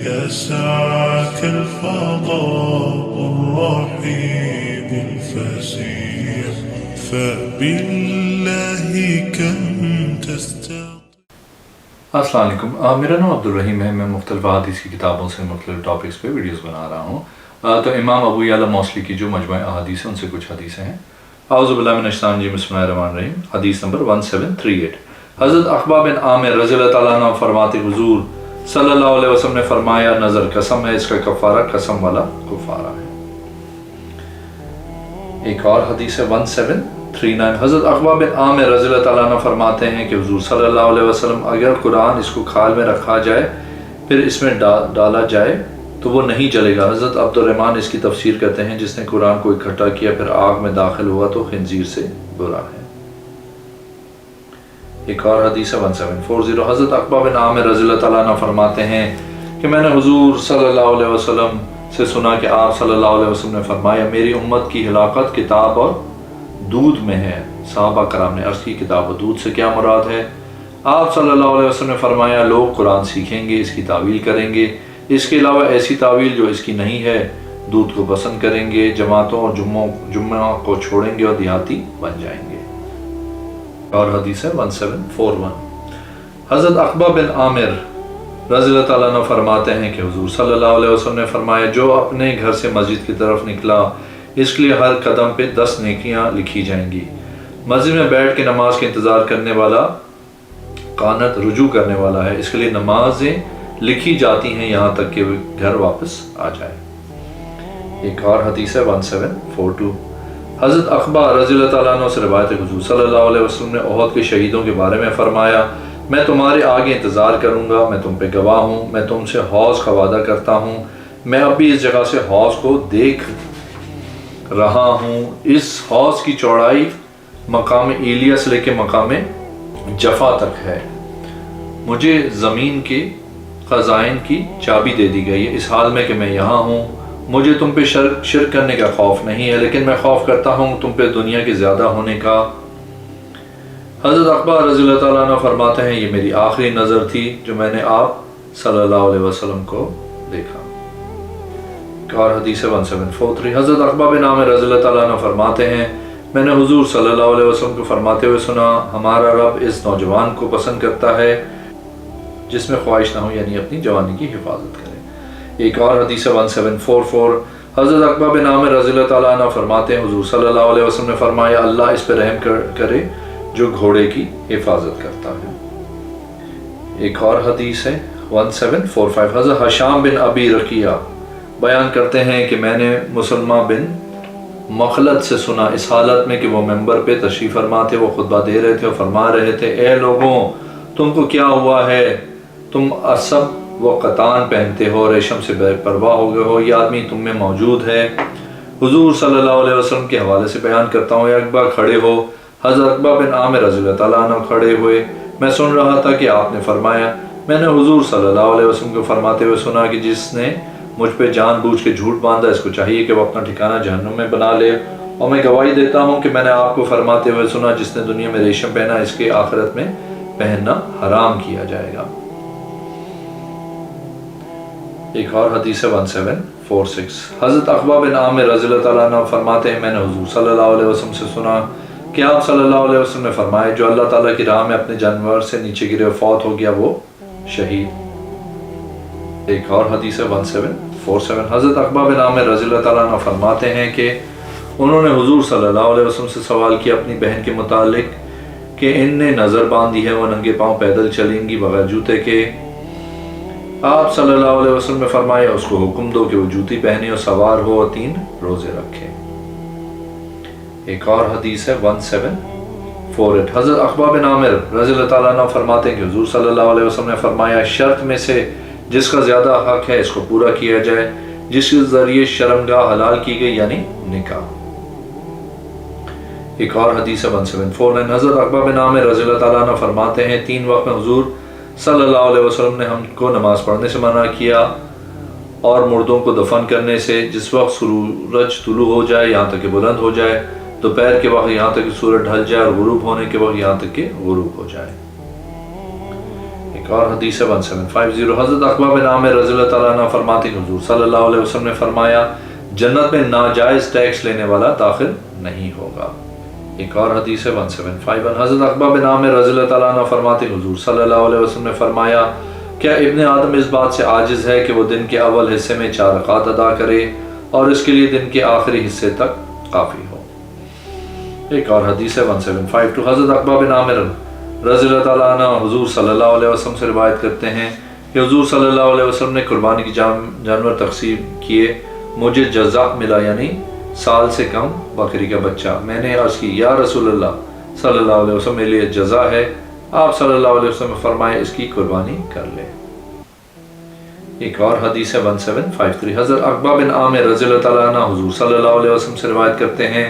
يسعك الفضاء الرحيم الفسيح فبالله كم تستطيع. السلام علیکم، میرا نام عبدالرحیم ہے. میں مختلف احادیث کی کتابوں سے مختلف ٹاپکس پہ ویڈیوز بنا رہا ہوں. تو امام ابو یعلا موصلی کی جو مجموعہ احادیث ہیں ان سے کچھ حدیثیں ہیں. اعوذ باللہ من الشیطان الرجیم، بسم اللہ الرحمن الرحیم. حدیث نمبر 1738. حضرت عقبہ بن عامر رضی اللہ تعالیٰ عنہ فرماتے حضور صلی اللہ علیہ وسلم نے فرمایا نظر قسم ہے، اس کا کفارہ قسم والا کفارہ ہے. ایک اور حدیث ہے 1739. حضرت عقبہ بن عامر رضی اللہ تعالیٰ عنہ فرماتے ہیں کہ حضور صلی اللہ علیہ وسلم اگر قرآن اس کو کھال میں رکھا جائے پھر اس میں ڈالا جائے تو وہ نہیں جلے گا. حضرت عبد الرحمن اس کی تفسیر کرتے ہیں جس نے قرآن کو اکٹھا کیا پھر آگ میں داخل ہوا تو خنزیر سے برا ہے. ایک اور حدیث ہے 1740. حضرت عقبہ بن عامر رضی اللہ تعالیٰ عنہ فرماتے ہیں کہ میں نے حضور صلی اللہ علیہ وسلم سے سنا کہ آپ صلی اللہ علیہ وسلم نے فرمایا میری امت کی ہلاکت کتاب اور دودھ میں ہے. صحابہ کرام نے عرض کی کتاب و دودھ سے کیا مراد ہے؟ آپ صلی اللہ علیہ وسلم نے فرمایا لوگ قرآن سیکھیں گے، اس کی تعویل کریں گے، اس کے علاوہ ایسی تعویل جو اس کی نہیں ہے، دودھ کو پسند کریں گے، جماعتوں اور جمعہ کو چھوڑیں گے اور دیہاتی بن جائیں گے. اور حدیث ہے 1741. حضرت عقبہ بن عامر رضی اللہ تعالیٰ عنہ فرماتے ہیں کہ حضور صلی اللہ علیہ وسلم نے فرمایا جو اپنے گھر سے مسجد کی طرف نکلا اس کے لیے ہر قدم پہ 10 نیکیاں لکھی جائیں گی. مسجد میں بیٹھ کے نماز کے انتظار کرنے والا قانت رجوع کرنے والا ہے، اس کے لیے نمازیں لکھی جاتی ہیں یہاں تک کہ وہ گھر واپس آ جائے. ایک اور حدیث ہے 1742. حضرت عقبہ رضی اللہ تعالیٰ عنہ سے روایت ہے حضور صلی اللہ علیہ وسلم نے احد کے شہیدوں کے بارے میں فرمایا میں تمہارے آگے انتظار کروں گا، میں تم پہ گواہ ہوں، میں تم سے حوض کا وعدہ کرتا ہوں. میں اب بھی اس جگہ سے حوض کو دیکھ رہا ہوں. اس حوض کی چوڑائی مقام ایلیا سے لے کے مقام جفا تک ہے. مجھے زمین کے خزائن کی چابی دے دی گئی ہے اس حال میں کہ میں یہاں ہوں. مجھے تم پہ شرک کرنے کا خوف نہیں ہے لیکن میں خوف کرتا ہوں تم پہ دنیا کے زیادہ ہونے کا. حضرت عقبہ رضی اللہ تعالیٰ عنہ فرماتے ہیں یہ میری آخری نظر تھی جو میں نے آپ صلی اللہ علیہ وسلم کو دیکھا. اور حدیث 1743. حضرت عقبہ بن عامر رضی اللہ تعالیٰ عنہ فرماتے ہیں میں نے حضور صلی اللہ علیہ وسلم کو فرماتے ہوئے سنا ہمارا رب اس نوجوان کو پسند کرتا ہے جس میں خواہش نہ ہو، یعنی اپنی جوانی کی حفاظت کرے. ایک اور حدیث 1744. حضرت عقبہ بن عامر رضی اللہ تعالیٰ عنہ فرماتے ہیں حضور صلی اللہ علیہ وسلم نے فرمایا اللہ اس پہ رحم کرے جو گھوڑے کی حفاظت کرتا ہے. ایک اور حدیث ہے 1745. حضرت حشام بن ابی رقیہ بیان کرتے ہیں کہ میں نے مسلمہ بن مخلد سے سنا اس حالت میں کہ وہ ممبر پہ تشریف فرما تھے، وہ خطبہ دے رہے تھے اور فرما رہے تھے اے لوگوں تم کو کیا ہوا ہے، تم عصب و قطان پہنتے ہو، ریشم سے بے پرواہ ہو گئے ہو، یہ آدمی تم میں موجود ہے. حضور صلی اللہ علیہ وسلم کے حوالے سے بیان کرتا ہوں ایک بار کھڑے ہو. حضرت عقبہ بن عامر رضی اللہ تعالیٰ عنہ کھڑے ہوئے. میں سن رہا تھا کہ آپ نے فرمایا میں نے حضور صلی اللہ علیہ وسلم کو فرماتے ہوئے سنا کہ جس نے مجھ پہ جان بوجھ کے جھوٹ باندھا اس کو چاہیے کہ وہ اپنا ٹھکانہ جہنم میں بنا لے. اور میں گواہی دیتا ہوں کہ میں نے آپ کو فرماتے ہوئے سنا جس نے دنیا میں ریشم پہنا اس کے آخرت میں پہننا حرام کیا جائے گا. ایک اور حدیث 1746. حضرت عقبہ بن عامر رضی اللہ تعالیٰ عنہ فرماتے ہیں میں نے حضور صلی اللہ علیہ وسلم سے سنا کہ آپ صلی اللہ علیہ وسلم نے فرمایا جو اللہ تعالیٰ کی راہ میں اپنے جانور سے نیچے گرے اور فوت ہو گیا وہ شہید. ایک اور حدیث 1747. حضرت عقبہ بن عامر رضی اللہ تعالیٰ عنہ فرماتے ہیں کہ انہوں نے حضور صلی اللہ علیہ وسلم سے سوال کیا اپنی بہن کے متعلق کہ ان نے نظر باندھی ہے وہ ننگے پاؤں پیدل چلیں گی بغیر جوتے کے. آپ صلی اللہ علیہ وسلم نے فرمایا اس کو حکم دو کہ وہ جوتی پہنے اور سوار ہو اور 3 روزے رکھے. ایک اور حدیث ہے 1748. حضرت عقبہ بن عامر رضی اللہ تعالیٰ عنہ فرماتے ہیں کہ حضور صلی اللہ علیہ وسلم نے فرمایا شرط میں سے جس کا زیادہ حق ہے اس کو پورا کیا جائے، جس کے ذریعے شرمگاہ حلال کی گئی یعنی نکاح. ایک اور حدیث 1749. حضرت عقبہ بن عامر رضی اللہ تعالیٰ عنہ فرماتے ہیں 3 وقت میں حضور صلی اللہ علیہ وسلم نے ہم کو نماز پڑھنے سے منع کیا اور مردوں کو دفن کرنے سے جس وقت سورج طلوع ہو جائے یہاں تک کہ بلند ہو جائے، دوپہر کے وقت یہاں تک کہ سورج ڈھل جائے اور غروب ہونے کے وقت یہاں تک کہ غروب ہو جائے. ایک ایک اور حدیث ہے 1750 حضرت عقبہ بن عامر رضی اللہ تعالیٰ عنہ فرماتے ہیں حضور صلی اللہ علیہ وسلم نے فرمایا جنت میں ناجائز ٹیکس لینے والا داخل نہیں ہوگا۔ ایک اور حدیث ہے 1751 حضرت عقبہ بن عامر رضی اللہ تعالیٰ عنہ فرماتے ہیں حضور صلی اللہ علیہ وسلم نے فرمایا کیا ابن آدم اس بات سے عاجز ہے کہ وہ دن کے اول حصے میں 4 رکعات ادا کرے اور اس کے لیے دن کے آخری حصے تک کافی ہو۔ ایک اور حدیث ہے 1752 حضرت عقبہ بن عامر رضی اللہ تعالیٰ عنہ حضور صلی اللہ علیہ وسلم سے روایت کرتے ہیں کہ حضور صلی اللہ علیہ وسلم نے قربانی کی جانور تقسیم کیے، مجھے جزا ملا یعنی سال سے کم بکری کا بچہ۔ میں نے عرض کی یا رسول اللہ صلی اللہ علیہ وسلم میرے لیے جزا ہے؟ آپ صلی اللہ علیہ وسلم فرمائے اس کی قربانی کر لے۔ ایک اور حدیث ہے 1753 حضرت عقبہ بن عامر رضی اللہ تعالیٰ عنہ حضور صلی اللہ علیہ وسلم سے روایت کرتے ہیں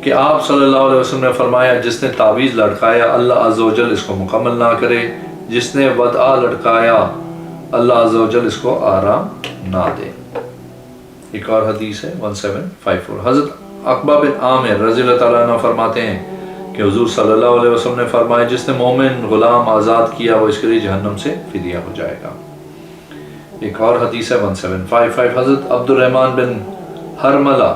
کہ آپ صلی اللہ علیہ وسلم نے فرمایا جس نے تعویذ لٹکایا اللہ عز و جل اس کو مکمل نہ کرے، جس نے ودعا لٹکایا اللہ عز و جل اس کو آرام نہ دے۔ ایک اور حدیث ہے 1754 حضرت عقبہ بن عامر رضی اللہ تعالیٰ عنہ فرماتے ہیں کہ حضور صلی اللہ علیہ وسلم نے فرمایا جس نے مومن غلام آزاد کیا وہ اس کے لیے جہنم سے فدیہ ہو جائے گا۔ ایک اور حدیث ہے 1755 حضرت عبد الرحمن بن حرملہ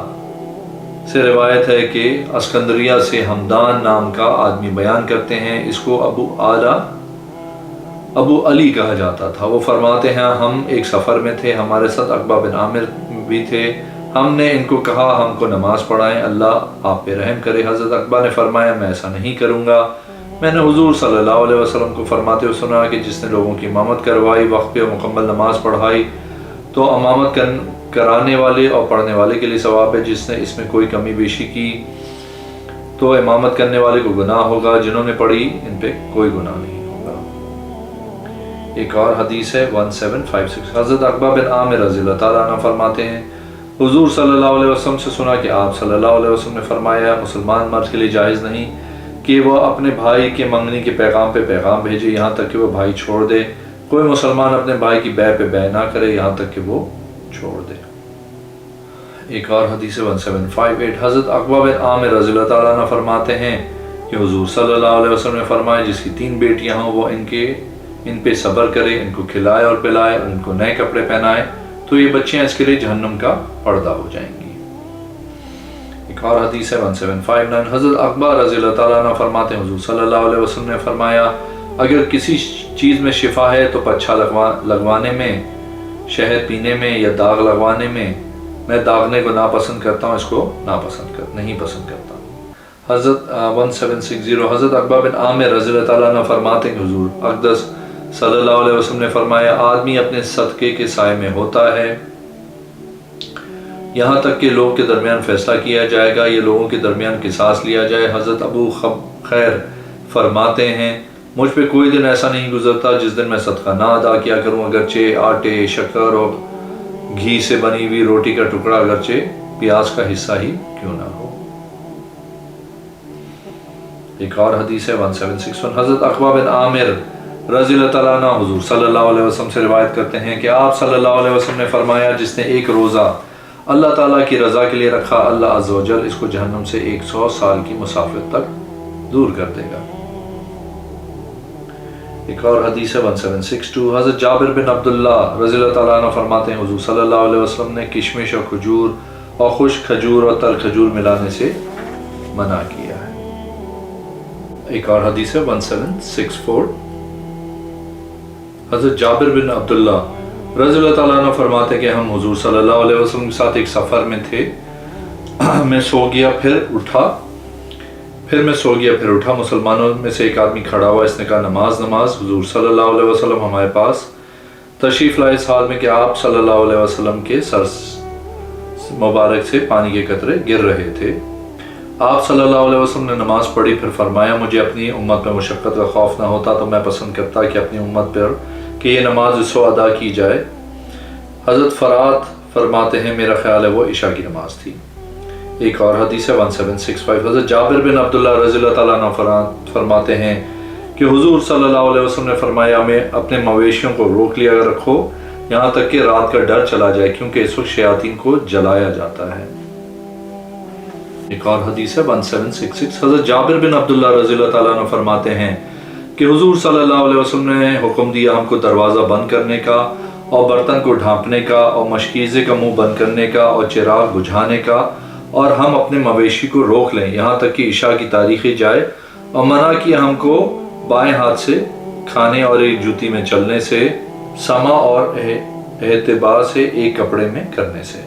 سے روایت ہے کہ اسکندریہ سے ہمدان نام کا آدمی بیان کرتے ہیں، اس کو ابو علی کہا جاتا تھا۔ وہ فرماتے ہیں ہم ایک سفر میں تھے، ہمارے ساتھ عقبہ بن عامر بھی تھے، ہم نے ان کو کہا ہم کو نماز پڑھائیں، اللہ آپ پہ رحم کرے۔ حضرت عقبہ نے فرمایا میں ایسا نہیں کروں گا۔ میں نے حضور صلی اللہ علیہ وسلم کو فرماتے ہوئے سنا کہ جس نے لوگوں کی امامت کروائی، وقت پہ مکمل نماز پڑھائی تو امامت کرانے والے اور پڑھنے والے کے لیے ثواب ہے، جس نے اس میں کوئی کمی بیشی کی تو امامت کرنے والے کو گناہ ہوگا، جنہوں نے پڑھی ان پہ کوئی گناہ نہیں ہوگا۔ ایک اور حدیث ہے 1756 حضرت عقبہ بن عامر رضی اللہ تعالیٰ عنہ فرماتے ہیں حضور صلی اللہ علیہ وسلم سے سنا کہ آپ صلی اللہ علیہ وسلم نے فرمایا مسلمان مرد کے لیے جائز نہیں کہ وہ اپنے بھائی کے منگنی کے پیغام پہ پیغام بھیجے یہاں تک کہ وہ بھائی چھوڑ دے، کوئی مسلمان اپنے بھائی کی بیع پہ بیع نہ کرے یہاں تک کہ وہ چھوڑ دے۔ ایک اور حدیث 1758 حضرت عقبہ بن عامر رضی اللہ تعالیٰ عنہ فرماتے ہیں کہ حضور صلی اللہ علیہ وسلم نے فرمایا جس کی 3 بیٹیاں ہوں وہ ان پہ صبر کرے، ان کو کھلائے اور پلائے اور ان کو نئے کپڑے پہنائے تو یہ بچیاں اس کے لیے جہنم کا پردہ ہو جائیں گی۔ ایک اور حدیث ہے 1759 حضرت عقبہ رضی اللہ تعالیٰ عنہ فرماتے ہیں حضور صلی اللہ علیہ وسلم نے فرمایا اگر کسی چیز میں شفا ہے تو پچھا لگوانے میں، شہد پینے میں یا داغ لگوانے میں، میں داغنے کو ناپسند کرتا ہوں، اس کو نہیں پسند کرتا۔ حضرت 1760 حضرت عقبہ بن عامر رضی اللہ تعالیٰ عنہ فرماتے ہیں کہ حضور اقدس صلی اللہ علیہ وسلم نے فرمایا آدمی اپنے صدقے کے سائے میں ہوتا ہے یہاں تک کہ لوگ کے درمیان فیصلہ کیا جائے گا، یہ لوگوں کے درمیان قصاص لیا جائے۔ حضرت ابو خیر فرماتے ہیں مجھ پہ کوئی دن ایسا نہیں گزرتا جس دن میں صدقہ نہ ادا کیا کروں، اگرچہ آٹے، شکر اور گھی سے بنی ہوئی روٹی کا ٹکڑا اگرچہ پیاز کا حصہ ہی کیوں نہ ہو۔ ایک اور حدیث ہے 1761 حضرت عقبہ بن عامر رضی اللہ تعالیٰ عنہ حضور صلی اللہ علیہ وسلم سے روایت کرتے ہیں کہ آپ صلی اللہ علیہ وسلم نے فرمایا جس نے ایک روزہ اللہ تعالیٰ کی رضا کے لیے رکھا اللہ عز و جل اس کو جہنم سے 100 سال کی مسافت تک دور کر دے گا۔ ایک اور حدیث ہے 1762 حضرت جابر بن عبداللہ رضی اللہ تعالیٰ عنہ فرماتے ہیں حضور صلی اللہ علیہ وسلم نے کشمش اور کھجور اور خشک کھجور اور تر کھجور ملانے سے منع کیا ہے۔ ایک اور حدیث ہے 1764 حضرت جابر بن عبداللہ رضی اللہ تعالیٰ عنہ فرماتے ہیں کہ ہم حضور صلی اللہ علیہ وسلم کے ساتھ ایک سفر میں تھے، میں سو گیا پھر اٹھا، مسلمانوں میں سے ایک آدمی کھڑا ہوا، اس نے کہا نماز نماز۔ حضور صلی اللہ علیہ وسلم ہمارے پاس تشریف لائے اس حال میں کہ آپ صلی اللہ علیہ وسلم کے سر مبارک سے پانی کے قطرے گر رہے تھے۔ آپ صلی اللہ علیہ وسلم نے نماز پڑھی، پھر فرمایا مجھے اپنی امت میں مشقت کا خوف نہ ہوتا تو میں پسند کرتا کہ اپنی امت پر کہ یہ نماز اس وقت ادا کی جائے۔ حضرت فرات فرماتے ہیں میرا خیال ہے وہ عشاء کی نماز تھی۔ ایک اور حدیث ہے 1765 حضرت جابر بن عبداللہ رضی اللہ تعالیٰ عنہ فرماتے ہیں کہ حضور صلی اللہ علیہ وسلم نے فرمایا میں اپنے مویشیوں کو روک لیا رکھو یہاں تک کہ رات کا ڈر چلا جائے کیونکہ اس وقت شیاطین کو جلایا جاتا ہے۔ ایک اور حدیث ہے 1766 حضرت جابر بن عبداللہ رضی اللہ تعالیٰ عنہ فرماتے ہیں کہ حضور صلی اللہ علیہ وسلم نے حکم دیا ہم کو دروازہ بند کرنے کا اور برتن کو ڈھانپنے کا اور مشکیزے کا منہ بند کرنے کا اور چراغ بجھانے کا، اور ہم اپنے مویشی کو روک لیں یہاں تک کہ عشاء کی تاریخی جائے، اور منع کیا ہم کو بائیں ہاتھ سے کھانے اور ایک جوتی میں چلنے سے، سما اور احتبا سے ایک کپڑے میں کرنے سے۔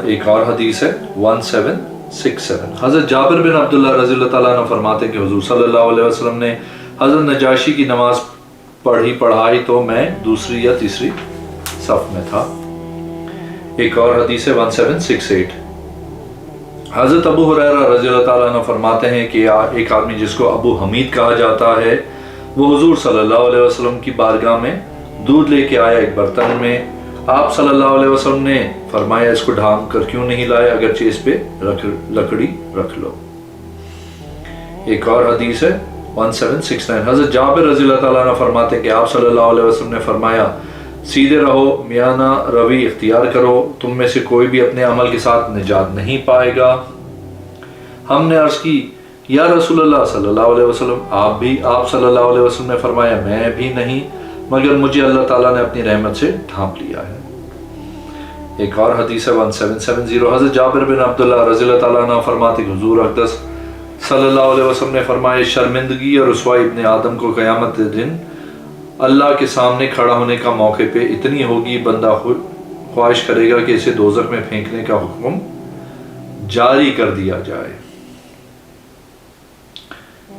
ایک اور حدیث ہے 1767، حضرت جابر بن عبداللہ رضی اللہ تعالیٰ عنہ فرماتے ہیں کہ حضور صلی اللہ علیہ وسلم نے حضرت نجاشی کی نماز پڑھائی تو میں دوسری یا تیسری صف میں تھا۔ ایک اور حدیث ہے 1768، حضرت ابو ہریرہ رضی اللہ تعالیٰ عنہ فرماتے ہیں کہ ایک آدمی جس کو ابو حمید کہا جاتا ہے وہ حضور صلی اللہ علیہ وسلم کی بارگاہ میں دودھ لے کے آیا ایک برتن میں۔ آپ صلی اللہ علیہ وسلم نے فرمایا اس کو ڈھانپ کر کیوں نہیں لائے اگرچہ اس پہ لکڑی رکھ لو۔ ایک اور حدیث ہے 1769، حضرت جابر رضی اللہ تعالیٰ عنہ فرماتے ہیں کہ آپ صلی اللہ علیہ وسلم نے فرمایا سیدھے رہو، میانہ روی اختیار کرو، تم میں سے کوئی بھی اپنے عمل کے ساتھ نجات نہیں پائے گا۔ ہم نے عرض کی یا رسول اللہ صلی اللہ علیہ وسلم آپ بھی؟ آپ صلی اللہ علیہ وسلم نے فرمایا میں بھی نہیں، مگر مجھے اللہ تعالیٰ نے اپنی رحمت سے ڈھانپ لیا ہے۔ ایک اور حدیث ہے 1770، حضرت جابر بن عبداللہ رضی اللہ تعالیٰ عنہ فرماتے کہ حضور اقدس صلی اللہ علیہ وسلم نے فرمایا شرمندگی اور رسوائی ابن آدم کو قیامت دن اللہ کے سامنے کھڑا ہونے کا موقع پہ اتنی ہوگی بندہ خواہش کرے گا کہ اسے دوزخ میں پھینکنے کا حکم جاری کر دیا جائے۔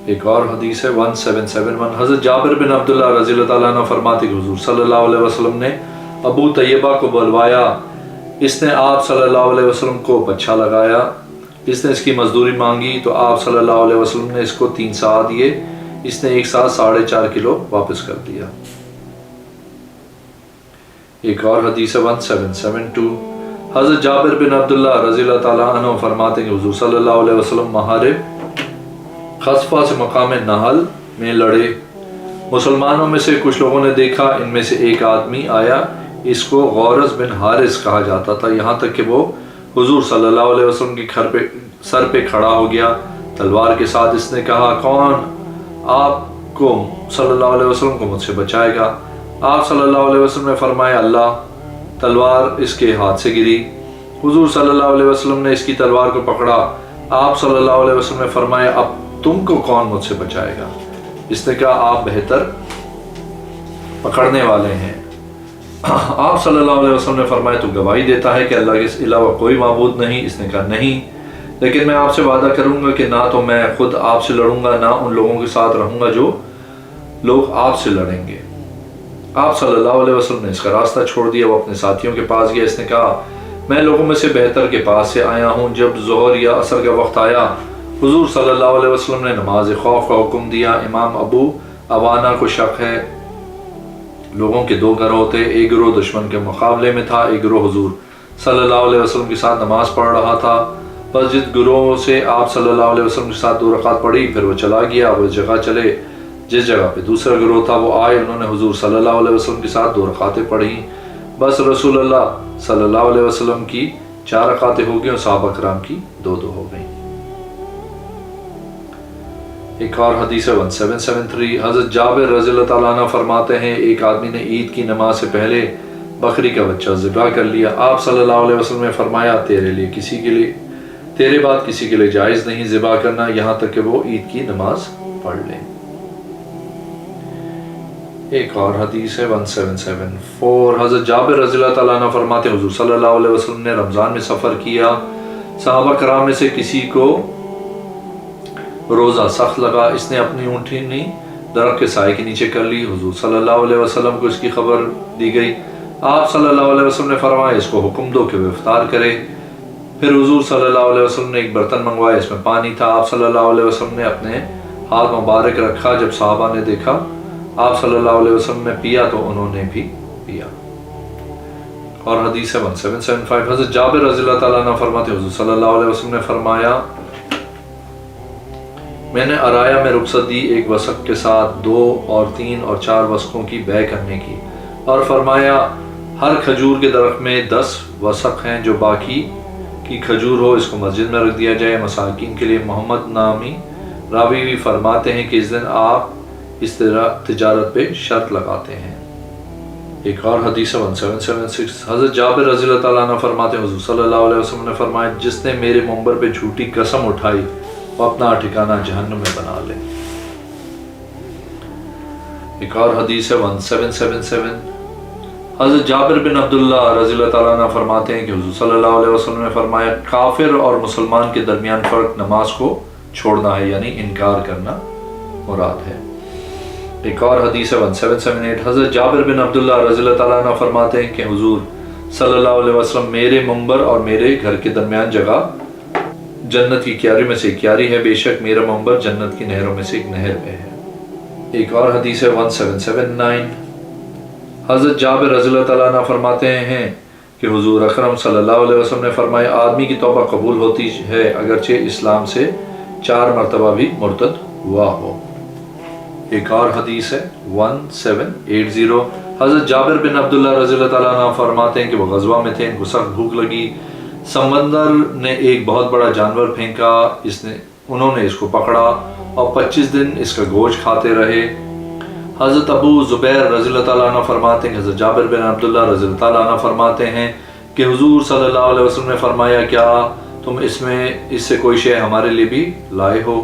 ایک اور حدیث ہے 1771، حضرت جابر بن عبداللہ رضی اللہ تعالیٰ عنہ فرماتے کہ حضور صلی اللہ علیہ وسلم نے ابو طیبہ کو بلوایا، اس نے آپ صلی اللہ علیہ وسلم کو بچھا لگایا، اس نے اس کی مزدوری مانگی تو آپ صلی اللہ علیہ وسلم نے اس کو 3 سا دیے، اس نے ایک سا 4.5 کلو واپس کر دیا۔ ایک اور حدیث ہے 1772، حضرت جابر بن عبداللہ رضی اللہ تعالیٰ عنہ فرماتے کہ حضور صلی اللہ علیہ وسلم محارب خصفہ سے مقام نہل میں لڑے، مسلمانوں میں سے کچھ لوگوں نے دیکھا، ان میں سے ایک آدمی آیا، اس کو غورز بن حارث کہا جاتا تھا، یہاں تک کہ وہ حضور صلی اللہ علیہ وسلم کی سر پہ کھڑا ہو گیا تلوار کے ساتھ۔ اس نے کہا کون آپ کو صلی اللہ علیہ وسلم کو مجھ سے بچائے گا؟ آپ صلی اللہ علیہ وسلم نے فرمایا اللہ۔ تلوار اس کے ہاتھ سے گری، حضور صلی اللہ علیہ وسلم نے اس کی تلوار کو پکڑا، آپ صلی اللہ علیہ وسلم نے فرمایا اب تم کو کون مجھ سے بچائے گا؟ اس نے کہا آپ بہتر پکڑنے والے ہیں۔ آپ صلی اللہ علیہ وسلم نے فرمایا تو گواہی دیتا ہے کہ اللہ کے علاوہ کوئی معبود نہیں؟ اس نے کہا نہیں، لیکن میں آپ سے وعدہ کروں گا کہ نہ تو میں خود آپ سے لڑوں گا، نہ ان لوگوں کے ساتھ رہوں گا جو لوگ آپ سے لڑیں گے۔ آپ صلی اللہ علیہ وسلم نے اس کا راستہ چھوڑ دیا، وہ اپنے ساتھیوں کے پاس گیا، اس نے کہا میں لوگوں میں سے بہتر کے پاس سے آیا ہوں۔ جب ظہر یا عصر کا وقت آیا حضور صلی اللہ علیہ وسلم نے نماز خوف کا حکم دیا۔ امام ابو عوانہ کو شک ہے لوگوں کے 2 گروہ تھے، ایک گروہ دشمن کے مقابلے میں تھا، ایک گروہ حضور صلی اللہ علیہ وسلم کے ساتھ نماز پڑھ رہا تھا۔ بس جس گروہ سے آپ صلی اللہ علیہ وسلم کے ساتھ 2 رکعت پڑھی پھر وہ چلا گیا، وہ جگہ چلے جس جگہ پہ دوسرا گروہ تھا، وہ آئے، انہوں نے حضور صلی اللہ علیہ وسلم کے ساتھ 2 رکعتیں پڑھی، بس رسول اللہ صلی اللہ علیہ وسلم کی 4 رکعتیں ہو گئیں اور صحابہ کرام کی 2 ہو گئیں۔ ایک اور حدیث ہے 1773، حضرت جابر رضی اللہ تعالیٰ عنہ فرماتے ہیں ایک آدمی نے عید کی نماز سے پہلے بکری کا بچہ ذبح کر لیا۔ آپ صلی اللہ علیہ وسلم نے فرمایا تیرے بعد کسی کے لیے جائز نہیں ذبح کرنا یہاں تک کہ وہ عید کی نماز پڑھ لیں۔ ایک اور حدیث ہے 1774، حضرت جابر رضی اللہ تعالیٰ عنہ فرماتے ہیں حضور صلی اللہ علیہ وسلم نے رمضان میں سفر کیا، صحابہ کرام میں سے کسی کو روزہ سخت لگا، اس نے اپنی اونٹنی درخت کے سائے کے نیچے کر لی، حضور صلی اللہ علیہ وسلم کو اس کی خبر دی گئی، آپ صلی اللہ علیہ وسلم نے فرمایا اس کو حکم دو کہ وہ افطار کرے۔ پھر حضور صلی اللہ علیہ وسلم نے ایک برتن منگوایا، اس میں پانی تھا، آپ صلی اللہ علیہ وسلم نے اپنے ہاتھ مبارک رکھا، جب صحابہ نے دیکھا آپ صلی اللہ علیہ وسلم نے پیا تو انہوں نے بھی پیا۔ اور حدیث ہے 1775، حضرت جابر رضی اللہ تعالیٰ عنہ فرماتے حضور صلی اللہ علیہ وسلم نے فرمایا میں نے عرایا میں رخصت دی ایک وثق کے ساتھ 2 اور 3 اور 4 وثقوں کی بیع کرنے کی، اور فرمایا ہر کھجور کے درخت میں 10 وثق ہیں، جو باقی کی کھجور ہو اس کو مسجد میں رکھ دیا جائے مساکین کے لیے۔ محمد نامی راوی بھی فرماتے ہیں کہ اس دن آپ اس طرح تجارت پہ شرط لگاتے ہیں۔ ایک اور حدیث 1776 حضرت جابر رضی اللہ تعالیٰ عنہ فرماتے ہیں حضور صلی اللہ علیہ وسلم نے فرمایا جس نے میرے منبر پہ جھوٹی قسم اٹھائی وہ اپنا ٹھکانہ جہنم میں بنا لے۔ ایک اور حدیث ہے 1777 حضرت جابر بن عبداللہ رضی اللہ تعالیٰ عنہ فرماتے ہیں کہ حضور صلی اللہ علیہ وسلم نے فرمایا کافر اور مسلمان کے درمیان فرق نماز کو چھوڑنا ہے، یعنی انکار کرنا مراد ہے۔ ایک اور حدیث ہے 1778 حضرت جابر بن عبداللہ رضی اللہ تعالیٰ عنہ فرماتے ہیں کہ حضور صلی اللہ علیہ وسلم میرے منبر اور میرے گھر کے درمیان جگہ جنت کی کیاری میں سے ایک کیاری ہے، بے شک میرا منبر جنت کی نہروں میں سے ایک نہر میں ہے۔ ایک اور حدیث ہے 1779 حضرت جابر رضی اللہ تعالیٰ عنہ فرماتے ہیں کہ حضور اکرم صلی اللہ علیہ وسلم نے فرمایا آدمی کی توبہ قبول ہوتی ہے اگرچہ اسلام سے 4 مرتبہ بھی مرتد ہوا ہو۔ ایک اور حدیث ہے 1780 حضرت جابر بن عبداللہ رضی اللہ تعالیٰ عنہ فرماتے ہیں کہ وہ غزوہ میں تھے، ان کو سخت بھوک لگی، سمندر نے ایک بہت بڑا جانور پھینکا، انہوں نے اس کو پکڑا اور 25 دن اس کا گوشت کھاتے رہے۔ حضرت ابو زبیر رضی اللہ تعالیٰ عنہ فرماتے ہیں کہ حضرت جابر بن عبداللہ رضی اللہ تعالیٰ عنہ فرماتے ہیں کہ حضور صلی اللہ علیہ وسلم نے فرمایا کیا تم اس سے کوئی شے ہمارے لیے بھی لائے ہو؟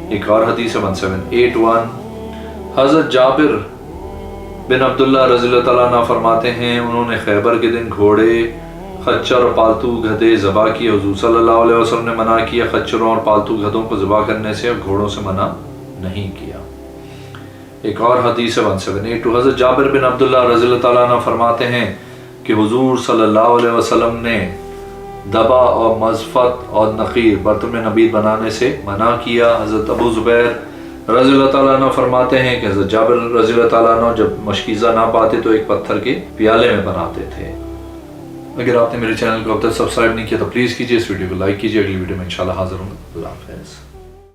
ایک اور حدیث 1781 حضرت جابر بن عبداللہ رضی اللہ تعالیٰ عنہ فرماتے ہیں انہوں نے خیبر کے دن گھوڑے، خچر اور پالتو گدھے ذبح کیے، حضور صلی اللہ علیہ وسلم نے منع کیا خچروں اور پالتو گدھوں کو ذبح کرنے سے اور گھوڑوں سے منع نہیں کیا۔ ایک اور حدیث 1782 حضرت جابر بن عبداللہ رضی اللہ تعالیٰ عنہ فرماتے ہیں کہ حضور صلی اللہ علیہ وسلم نے دبا اور مزفت اور نقیر برتن میں نبید بنانے سے منع کیا۔ حضرت ابو زبیر رضی اللہ تعالیٰ عنہ فرماتے ہیں کہ حضرت جابر رضی اللہ تعالیٰ عنہ جب مشکیزہ نہ پاتے تو ایک پتھر کے پیالے میں بناتے تھے۔ اگر آپ نے میرے چینل کو اب تک سبسکرائب نہیں کیا تو پلیز کیجیے، اس ویڈیو کو لائک کیجیے، اگلی ویڈیو میں انشاءاللہ حاضر ہوں گا۔ اللہ حافظ۔